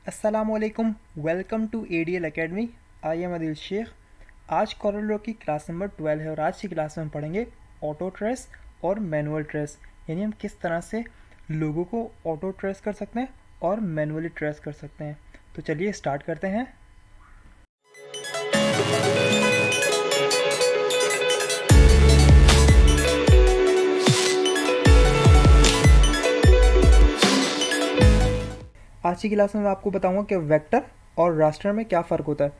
अस्सलामुअलैकुम। Welcome to ADL academy. I am Adil Shaikh. आज Corel draw की क्लास नंबर 12 है और आज की क्लास में हम पढ़ेंगे ऑटो ट्रेस और मैनुअल ट्रेस, यानी हम किस तरह से लोगों को ऑटो ट्रेस कर सकते हैं और मैनुअली ट्रेस कर सकते हैं। तो चलिए स्टार्ट करते हैं। आज की क्लास में मैं आपको बताऊंगा कि वेक्टर और रास्टर में क्या फ़र्क होता है।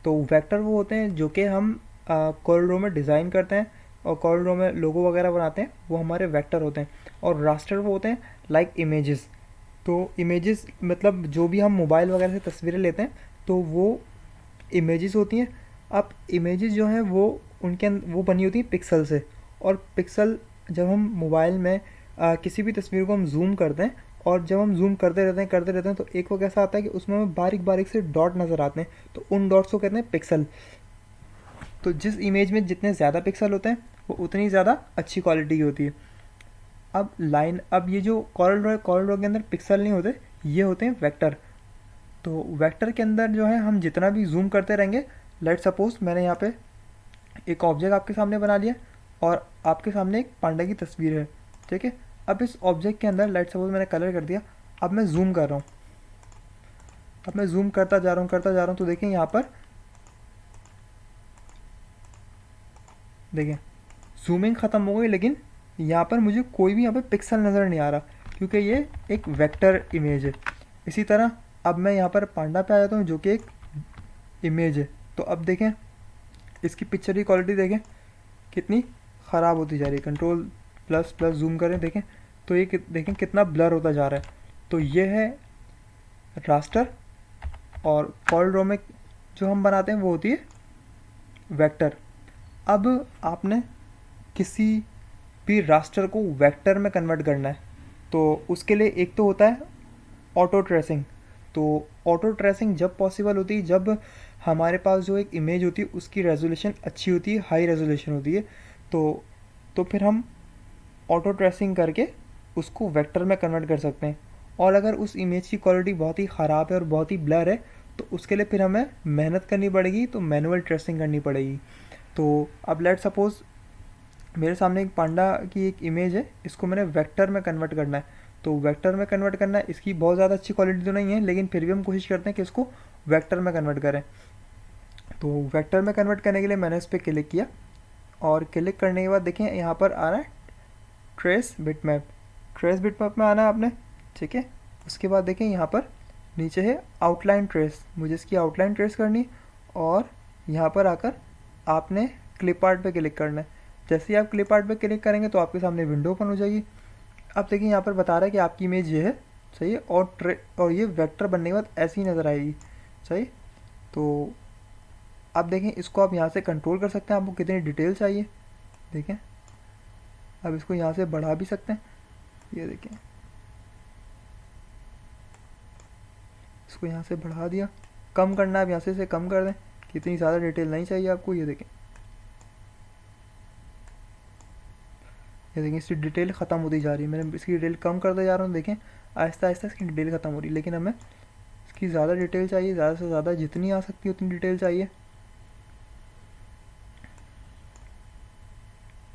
तो वेक्टर वो होते हैं जो कि हम कॉरल ड्रॉ में डिज़ाइन करते हैं और कॉरल ड्रॉ में लोगो वगैरह बनाते हैं, वो हमारे वेक्टर होते हैं। और रास्टर वो होते हैं लाइक इमेजेस। तो इमेजेस मतलब जो भी हम मोबाइल वगैरह से तस्वीरें लेते हैं तो वो इमेजेस होती हैं। अब इमेजेस जो हैं वो वो बनी होती हैं पिक्सल से। और पिक्सल जब हम मोबाइल में किसी भी तस्वीर को हम जूम करते हैं और जब हम जूम करते रहते हैं तो एक वक्त ऐसा आता है कि उसमें हमें बारीक बारीक से डॉट नज़र आते हैं, तो उन डॉट्स को कहते हैं पिक्सल। तो जिस इमेज में जितने ज़्यादा पिक्सल होते हैं वो उतनी ज़्यादा अच्छी क्वालिटी की होती है। अब ये जो कॉरल ड्रॉ के अंदर पिक्सल नहीं होते, ये होते हैं वेक्टर। तो वेक्टर के अंदर जो है हम जितना भी जूम करते रहेंगे, लेट सपोज मैंने यहाँ पे एक ऑब्जेक्ट आपके सामने बना लिया और आपके सामने एक पांडा की तस्वीर है, ठीक है। अब इस ऑब्जेक्ट के अंदर लेट सपोज मैंने कलर कर दिया। अब मैं जूम कर रहा हूँ, अब मैं जूम करता जा रहा हूँ तो देखें यहाँ पर, देखें जूमिंग ख़त्म हो गई, लेकिन यहाँ पर मुझे कोई भी यहाँ पे पिक्सल नज़र नहीं आ रहा क्योंकि ये एक वेक्टर इमेज है। इसी तरह अब मैं यहाँ पर पांडा पे आ जाता हूँ जो कि एक इमेज है। तो अब देखें इसकी पिक्चर की क्वालिटी देखें कितनी ख़राब होती जा रही है। कंट्रोल प्लस प्लस जूम करें, देखें तो ये देखें कितना ब्लर होता जा रहा है। तो ये है रास्टर। और कॉरल ड्रॉ में जो हम बनाते हैं वो होती है वेक्टर। अब आपने किसी भी रास्टर को वेक्टर में कन्वर्ट करना है तो उसके लिए एक तो होता है ऑटो ट्रेसिंग। तो ऑटो ट्रेसिंग जब पॉसिबल होती है जब हमारे पास जो एक इमेज होती है उसकी रेजोल्यूशन अच्छी होती है, हाई रेजोल्यूशन होती है। तो फिर हम ऑटो ट्रेसिंग करके उसको वेक्टर में कन्वर्ट कर सकते हैं। और अगर उस इमेज की क्वालिटी बहुत ही ख़राब है और बहुत ही ब्लर है तो उसके लिए फिर हमें मेहनत करनी पड़ेगी, तो मैनुअल ट्रेसिंग करनी पड़ेगी। तो अब लेट सपोज़ मेरे सामने एक पांडा की एक इमेज है, इसको मैंने वेक्टर में कन्वर्ट करना है। तो वेक्टर में कन्वर्ट करना है, इसकी बहुत ज़्यादा अच्छी क्वालिटी तो नहीं है लेकिन फिर भी हम कोशिश करते हैं कि इसको वेक्टर में कन्वर्ट करें। तो वेक्टर में कन्वर्ट करने के लिए मैंने इस पर क्लिक किया और क्लिक करने के बाद देखें यहाँ पर आ रहा है ट्रेस बिटमैप। ट्रेस बिटमैप में आना है आपने, ठीक है। उसके बाद देखें यहाँ पर नीचे है आउटलाइन ट्रेस, मुझे इसकी आउटलाइन ट्रेस करनी और यहाँ पर आकर आपने क्लिप आर्ट पे क्लिक करना है। जैसे ही आप क्लिप आर्ट पे क्लिक करेंगे तो आपके सामने विंडो ओपन हो जाएगी। अब देखिए यहाँ पर बता रहा है कि आपकी इमेज ये है, सही है। और ये वेक्टर बनने के बाद ऐसी नज़र आएगी, सही। तो अब देखें इसको आप यहाँ से कंट्रोल कर सकते हैं, आपको कितनी डिटेल चाहिए देखें। अब इसको यहाँ से बढ़ा भी सकते हैं, ये देखें इसको यहाँ से बढ़ा दिया। कम करना है, अब यहाँ से कम कर दें, कितनी ज़्यादा डिटेल नहीं चाहिए आपको, ये देखें। ये देखें इसकी डिटेल ख़त्म होती जा रही है, मैंने इसकी डिटेल कम करते जा रहा हूँ, देखें आहिस्ता आहिस्ता इसकी डिटेल ख़त्म हो रही है। लेकिन हमें इसकी ज़्यादा डिटेल चाहिए, ज़्यादा से ज़्यादा जितनी आ सकती है उतनी डिटेल चाहिए।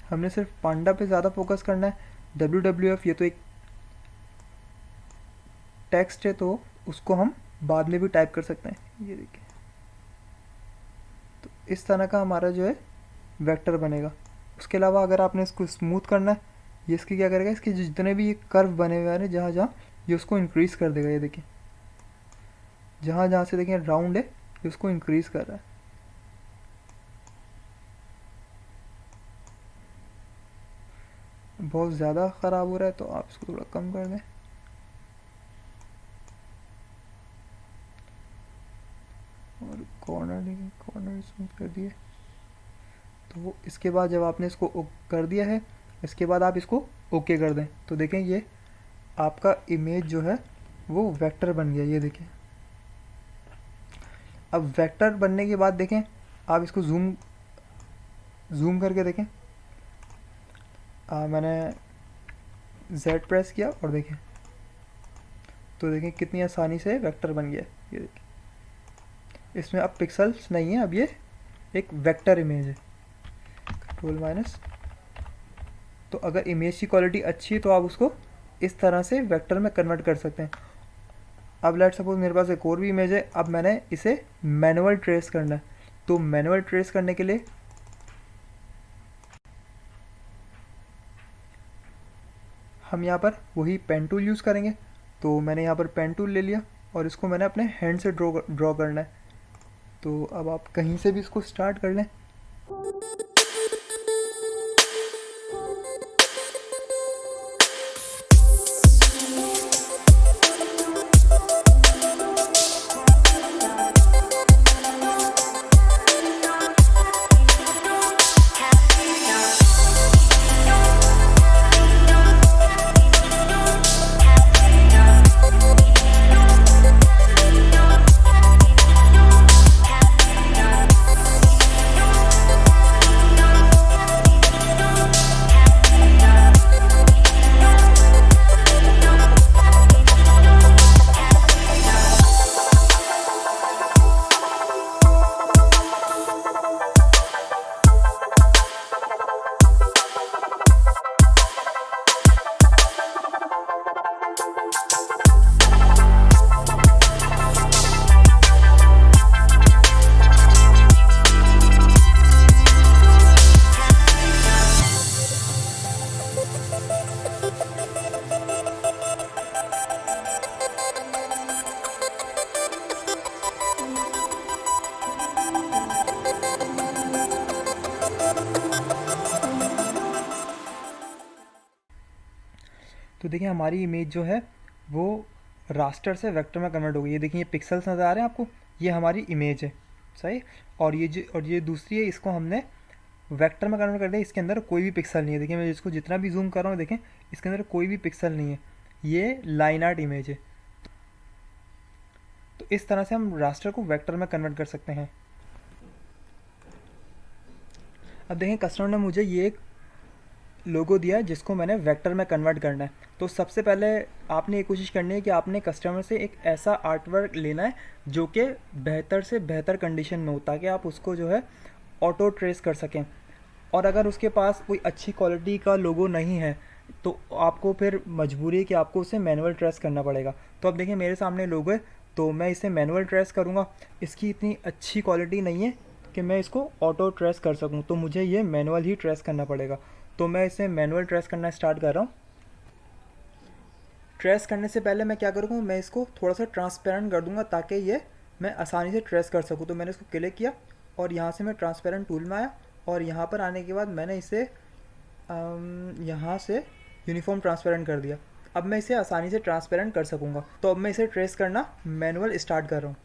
हमने सिर्फ पांडा पे ज़्यादा फोकस करना है। WWF ये तो एक टेक्स्ट है तो उसको हम बाद में भी टाइप कर सकते हैं, ये देखिए। तो इस तरह का हमारा जो है वेक्टर बनेगा। उसके अलावा अगर आपने इसको स्मूथ करना है, ये इसकी क्या करेगा, इसके जितने भी ये कर्व बने हुए हैं जहाँ जहाँ, ये उसको इंक्रीज़ कर देगा। ये देखिए जहाँ जहाँ से देखिए राउंड है ये उसको इंक्रीज़ कर रहा है। बहुत ज़्यादा ख़राब हो रहा है तो आप इसको थोड़ा कम कर दें। और कॉर्नर देखिए, कॉर्नर स्मूथ कर दिए। तो इसके बाद जब आपने इसको कर दिया है, इसके बाद आप इसको ओके कर दें तो देखें ये आपका इमेज जो है वो वेक्टर बन गया, ये देखें। अब वेक्टर बनने के बाद देखें आप इसको जूम जूम करके देखें। मैंने Z प्रेस किया और देखें तो देखें कितनी आसानी से वेक्टर बन गया। ये देखिए, इसमें अब पिक्सल्स नहीं है, अब ये एक वेक्टर इमेज है। Control minus. तो अगर इमेज की क्वालिटी अच्छी है तो आप उसको इस तरह से वेक्टर में कन्वर्ट कर सकते हैं। अब लेट सपोज मेरे पास एक और भी इमेज है, अब मैंने इसे मैनुअल ट्रेस करना है। तो मैनुअल ट्रेस करने के लिए हम यहाँ पर वही पेन टूल यूज़ करेंगे। तो मैंने यहाँ पर पेन टूल ले लिया और इसको मैंने अपने हैंड से ड्रॉ करना है। तो अब आप कहीं से भी इसको स्टार्ट कर लें। तो देखिए हमारी इमेज जो है वो रास्टर से वेक्टर में कन्वर्ट हो गई। ये देखिए ये पिक्सल्स नज़र आ रहे हैं आपको, ये हमारी इमेज है, सही। और ये दूसरी है, इसको हमने वेक्टर में कन्वर्ट कर दिया। इसके अंदर कोई भी पिक्सल नहीं है। देखिए मैं इसको जितना भी जूम कर रहा हूँ, देखें इसके अंदर कोई भी पिक्सल नहीं है, ये लाइन आर्ट इमेज है। तो इस तरह से हम रास्टर को वेक्टर में कन्वर्ट कर सकते हैं। अब देखें कस्टमर ने मुझे ये एक लोगो दिया है जिसको मैंने वेक्टर में कन्वर्ट करना है। तो सबसे पहले आपने ये कोशिश करनी है कि आपने कस्टमर से एक ऐसा आर्ट वर्क लेना है जो कि बेहतर से बेहतर कंडीशन में हो, ताकि आप उसको जो है ऑटो ट्रेस कर सकें। और अगर उसके पास कोई अच्छी क्वालिटी का लोगो नहीं है तो आपको फिर मजबूरी है कि आपको उसे मैनुअल ट्रेस करना पड़ेगा। तो अब देखिए मेरे सामने लोगो है, तो मैं इसे मैनुअल ट्रेस करूँगा। इसकी इतनी अच्छी क्वालिटी नहीं है कि मैं इसको ऑटो ट्रेस कर सकूँ, तो मुझे ये मैनुअल ही ट्रेस करना पड़ेगा। तो मैं इसे मैनुअल ट्रेस करना स्टार्ट कर रहा हूँ। ट्रेस करने से पहले मैं क्या करूँगा, मैं इसको थोड़ा सा ट्रांसपेरेंट कर दूँगा ताकि ये मैं आसानी से ट्रेस कर सकूँ। तो मैंने इसको क्लिक किया और यहाँ से मैं ट्रांसपेरेंट टूल में आया और यहाँ पर आने के बाद मैंने इसे यहाँ से यूनिफॉर्म ट्रांसपेरेंट कर दिया। अब मैं इसे आसानी से ट्रांसपेरेंट कर सकूँगा। तो अब मैं इसे ट्रेस करना मैनुअल स्टार्ट कर रहा हूँ।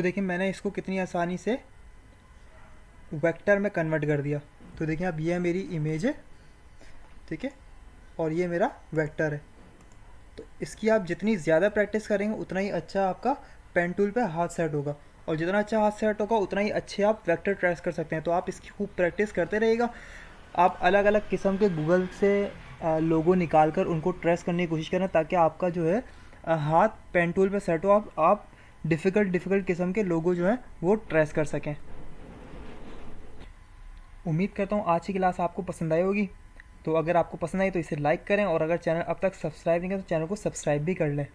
देखिए मैंने इसको कितनी आसानी से वेक्टर में कन्वर्ट कर दिया। तो देखिए अब ये मेरी इमेज है, ठीक है, और ये मेरा वेक्टर है। तो इसकी आप जितनी ज़्यादा प्रैक्टिस करेंगे उतना ही अच्छा आपका पेन टूल पे हाथ सेट होगा, और जितना अच्छा हाथ सेट होगा उतना ही अच्छे आप वेक्टर ट्रेस कर सकते हैं। तो आप इसकी खूब प्रैक्टिस करते रहिएगा। आप अलग अलग किस्म के गूगल से लोगो निकाल कर उनको ट्रेस करने की कोशिश करें, ताकि आपका जो है हाथ पेन टूल पे सेट हो, आप डिफ़िकल्ट किस्म के लोगो जो है वो ट्रेस कर सकें। उम्मीद करता हूँ आज की क्लास आपको पसंद आई होगी। तो अगर आपको पसंद आई तो इसे लाइक करें, और अगर चैनल अब तक सब्सक्राइब नहीं किया तो चैनल को सब्सक्राइब भी कर लें।